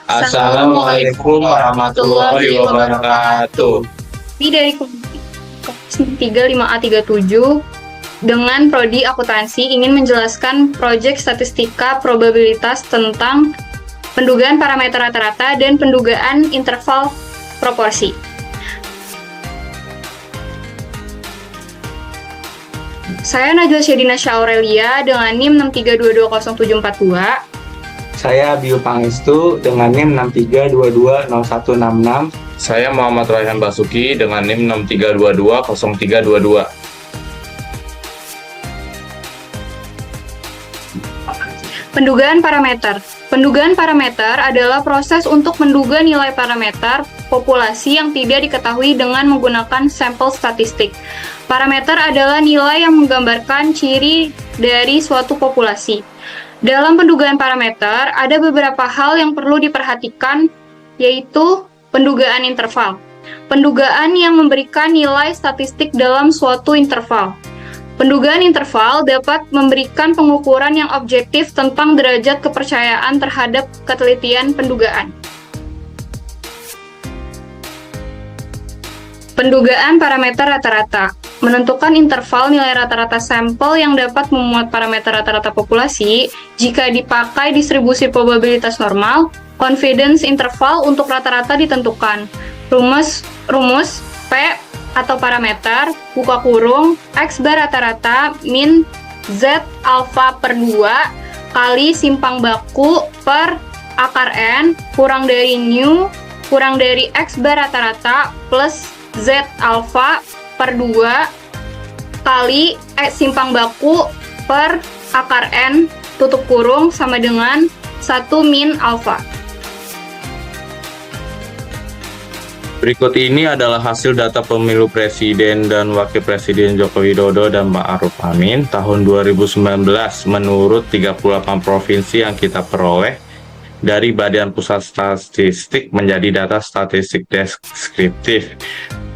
Assalamualaikum warahmatullahi wabarakatuh. Ini dari kelas 35A37 dengan Prodi Akuntansi ingin menjelaskan proyek statistika probabilitas tentang pendugaan parameter rata-rata dan pendugaan interval proporsi. Saya Najwa Syedina Syaurelia dengan NIM 632200742. Saya Bio Pangestu dengan NIM 63220166. Saya Muhammad Raihan Basuki dengan NIM 63220322. Pendugaan parameter. Pendugaan parameter adalah proses untuk menduga nilai parameter populasi yang tidak diketahui dengan menggunakan sampel statistik. Parameter adalah nilai yang menggambarkan ciri dari suatu populasi. Dalam pendugaan parameter, ada beberapa hal yang perlu diperhatikan, yaitu pendugaan interval. Pendugaan yang memberikan nilai statistik dalam suatu interval. Pendugaan interval dapat memberikan pengukuran yang objektif tentang derajat kepercayaan terhadap ketelitian pendugaan. Pendugaan parameter rata-rata menentukan interval nilai rata-rata sampel yang dapat memuat parameter rata-rata populasi jika dipakai distribusi probabilitas normal. Confidence interval untuk rata-rata ditentukan. Rumus P atau parameter buka kurung X bar rata-rata min Z alfa per 2 kali simpang baku per akar N kurang dari nu kurang dari X bar rata-rata plus Z alfa per 2 kali simpang baku per akar N tutup kurung sama dengan 1 min alfa. Berikut ini adalah hasil data pemilu Presiden dan Wakil Presiden Joko Widodo dan Ma'ruf Amin tahun 2019 menurut 38 provinsi yang kita peroleh dari Badan Pusat Statistik menjadi data statistik deskriptif.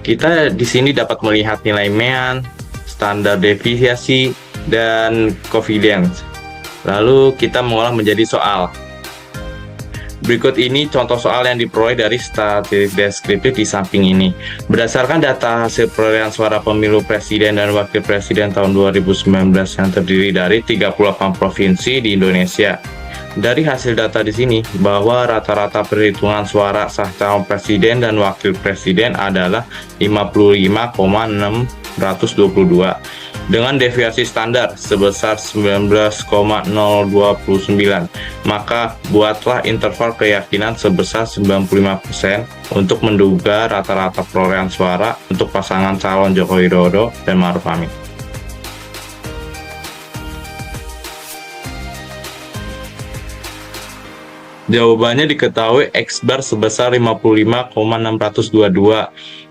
Kita di sini dapat melihat nilai mean, standar deviasi, dan confidence. Lalu kita mengolah menjadi soal. Berikut ini contoh soal yang diperoleh dari statistik deskriptif di samping ini. Berdasarkan data hasil perolehan suara pemilu presiden dan wakil presiden tahun 2019 yang terdiri dari 38 provinsi di Indonesia. Dari hasil data di sini bahwa rata-rata perhitungan suara sah calon presiden dan wakil presiden adalah 55,622 dengan deviasi standar sebesar 19,029. Maka buatlah interval keyakinan sebesar 95% untuk menduga rata-rata perolehan suara untuk pasangan calon Joko Widodo dan Ma'ruf Amin. Jawabannya diketahui X bar sebesar 55,622,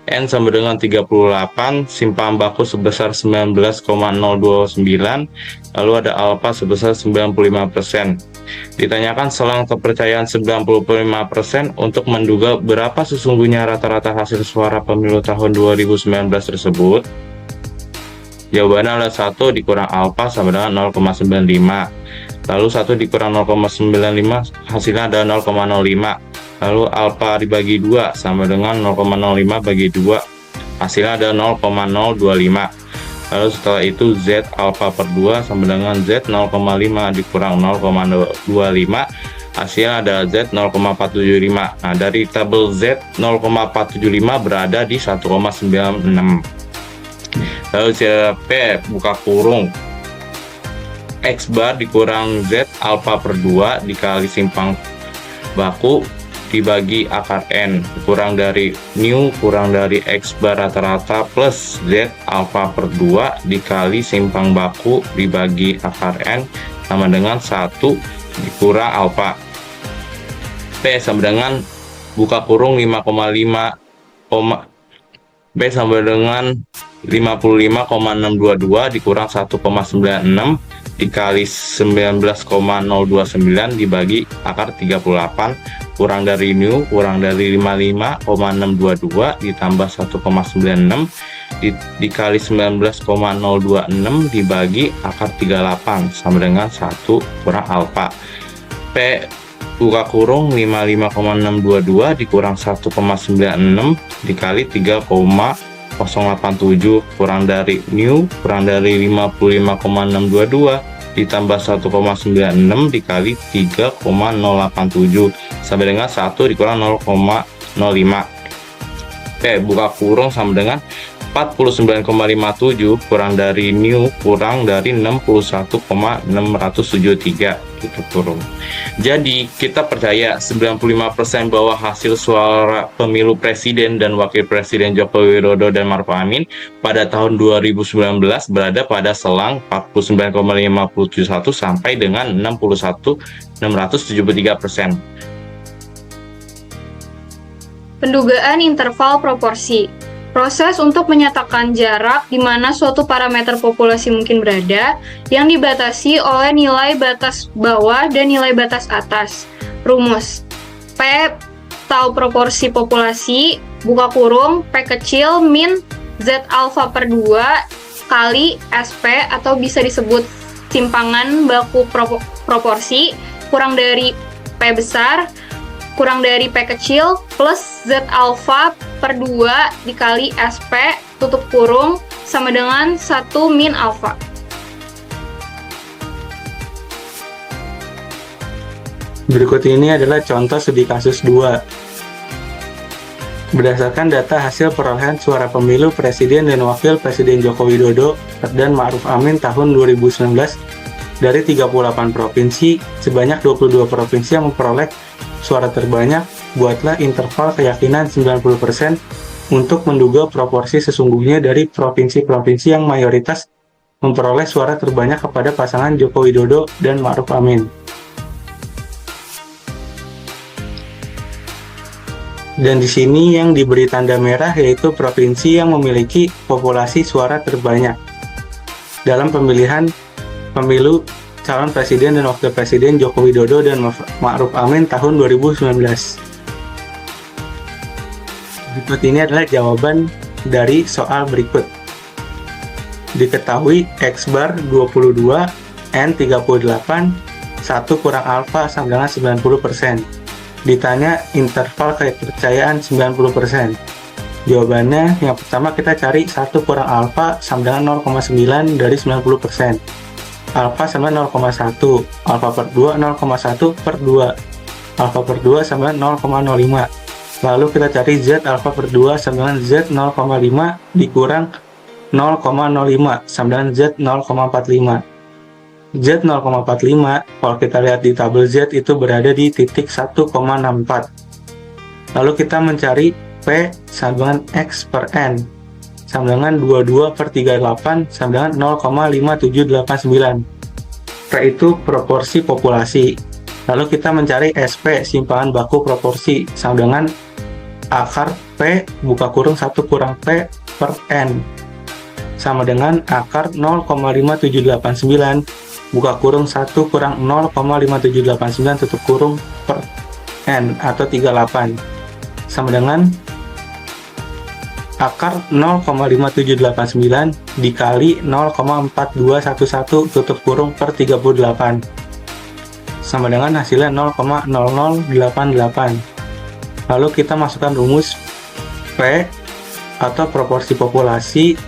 N sama dengan 38, simpang baku sebesar 19,029, lalu ada alfa sebesar 95%. Ditanyakan selang kepercayaan 95% untuk menduga berapa sesungguhnya rata-rata hasil suara pemilu tahun 2019 tersebut. Jawabannya adalah 1 dikurang alfa sama dengan 0,95. Lalu 1 dikurang 0,95 hasilnya ada 0,05. Lalu alfa dibagi 2 sama dengan 0,05 bagi 2 hasilnya ada 0,025. Lalu setelah itu Z alfa per 2 sama dengan Z 0,5 dikurang 0,25 hasilnya ada Z 0,475. Nah dari tabel Z 0,475 berada di 1,96. Lalu CP buka kurung X bar dikurang Z alfa per 2 dikali simpang baku dibagi akar N kurang dari nu kurang dari X bar rata-rata plus Z alfa per 2 dikali simpang baku dibagi akar N sama dengan 1 dikurang alfa. P sama dengan buka kurung 5,5 B sama dengan 55,622 dikurang 1,96 dikali 19,029 dibagi akar 38 kurang dari nu kurang dari 55,622 ditambah 1,96 dikali 19,026 dibagi akar 38 sama dengan 1 kurang alfa. P buka kurung 55,622 dikurang 1,96 dikali 3,087 kurang dari new kurang dari 55,622 ditambah 1,96 dikali 3,087 sampai dengan 1 dikurang 0,05. Buka kurung sama dengan 49,57 kurang dari new kurang dari 61,673 tutup kurung. Jadi kita percaya 95% bahwa hasil suara pemilu presiden dan wakil presiden Joko Widodo dan Maruf Amin pada tahun 2019 berada pada selang 49,51 sampai dengan 61,673%. Pendugaan interval proporsi. Proses untuk menyatakan jarak di mana suatu parameter populasi mungkin berada yang dibatasi oleh nilai batas bawah dan nilai batas atas. Rumus. P tahu proporsi populasi, buka kurung, P kecil, min Z alfa per 2 kali SP atau bisa disebut simpangan baku proporsi kurang dari P besar kurang dari P kecil plus Z alfa per 2 dikali SP tutup kurung sama dengan 1 min alfa. Berikut ini adalah contoh studi kasus 2. Berdasarkan data hasil perolehan suara pemilu Presiden dan Wakil Presiden Joko Widodo dan Ma'ruf Amin tahun 2019 dari 38 provinsi, sebanyak 22 provinsi yang memperoleh suara terbanyak, buatlah interval keyakinan 90% untuk menduga proporsi sesungguhnya dari provinsi-provinsi yang mayoritas memperoleh suara terbanyak kepada pasangan Joko Widodo dan Ma'ruf Amin. Dan di sini yang diberi tanda merah yaitu provinsi yang memiliki populasi suara terbanyak dalam pemilihan pemilu calon presiden dan wakil presiden Joko Widodo dan Ma'ruf Amin tahun 2019. Berikut ini adalah jawaban dari soal berikut. Diketahui X bar 22, N 38, 1 kurang alfa sama dengan 90%. Ditanya interval kepercayaan 90%. Jawabannya yang pertama kita cari 1 kurang alfa sama dengan 0,9 dari 90%. Alfa sama 0,1, alfa per 2 0,1 per 2, alfa per 2 sama 0,05. Lalu kita cari Z alfa per 2 sama dengan Z 0,5 dikurang 0,05 sama dengan Z 0,45. Z 0,45 kalau kita lihat di tabel Z itu berada di titik 1,64. Lalu kita mencari P sama dengan X per N sama dengan 22 per 38 sama dengan 0,5789. P itu proporsi populasi. Lalu kita mencari SP simpangan baku proporsi sama dengan akar P buka kurung 1 kurang P per N sama dengan akar 0,5789 buka kurung 1 kurang 0,5789 tutup kurung per N atau 38 sama dengan akar 0,5789 dikali 0,4211 tutup kurung per 38 sama dengan hasilnya 0,0088. Lalu kita masukkan rumus P atau proporsi populasi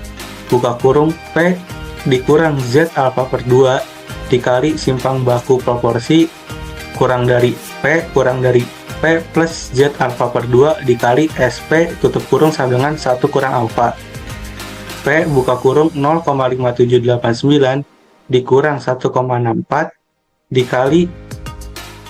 buka kurung P dikurang Z alfa per 2 dikali simpang baku proporsi kurang dari P kurang dari P plus Z alfa per 2 dikali SP tutup kurung sama dengan 1 kurang alfa. P buka kurung 0,5789 dikurang 1,64 dikali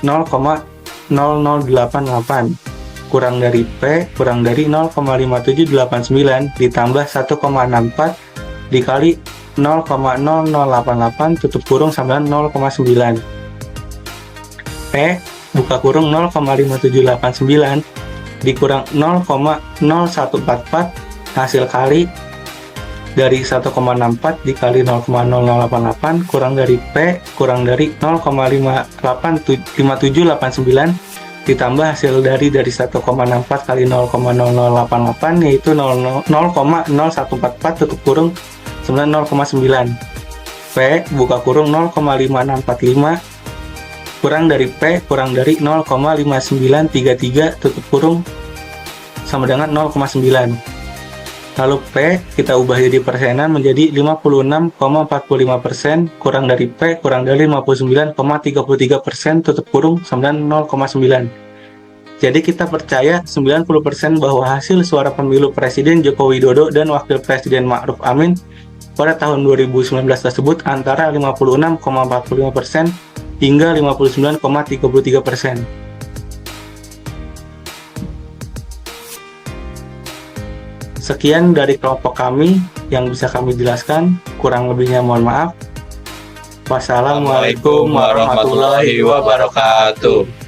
0,0088 kurang dari P kurang dari 0,5789 ditambah 1,64 dikali 0,0088 tutup kurung sama dengan 0,9. P buka kurung 0,5789 dikurang 0,0144 hasil kali dari 1,64 dikali 0,0088 kurang dari P kurang dari 0,5789 ditambah hasil dari 1,64 kali 0,0088 yaitu 0,0144 tutup kurung 0,9. P buka kurung 0,5645 kurang dari P kurang dari 0,5933 tutup kurung sama dengan 0,9. Lalu P kita ubah jadi persenan menjadi 56,45% kurang dari P kurang dari 59,33% tutup kurung sama dengan 0,9. Jadi kita percaya 90% bahwa hasil suara pemilu Presiden Joko Widodo dan Wakil Presiden Ma'ruf Amin pada tahun 2019 tersebut antara 56,45% hingga 59,33%. Sekian dari kelompok kami yang bisa kami jelaskan, kurang lebihnya mohon maaf. Wassalamualaikum warahmatullahi wabarakatuh.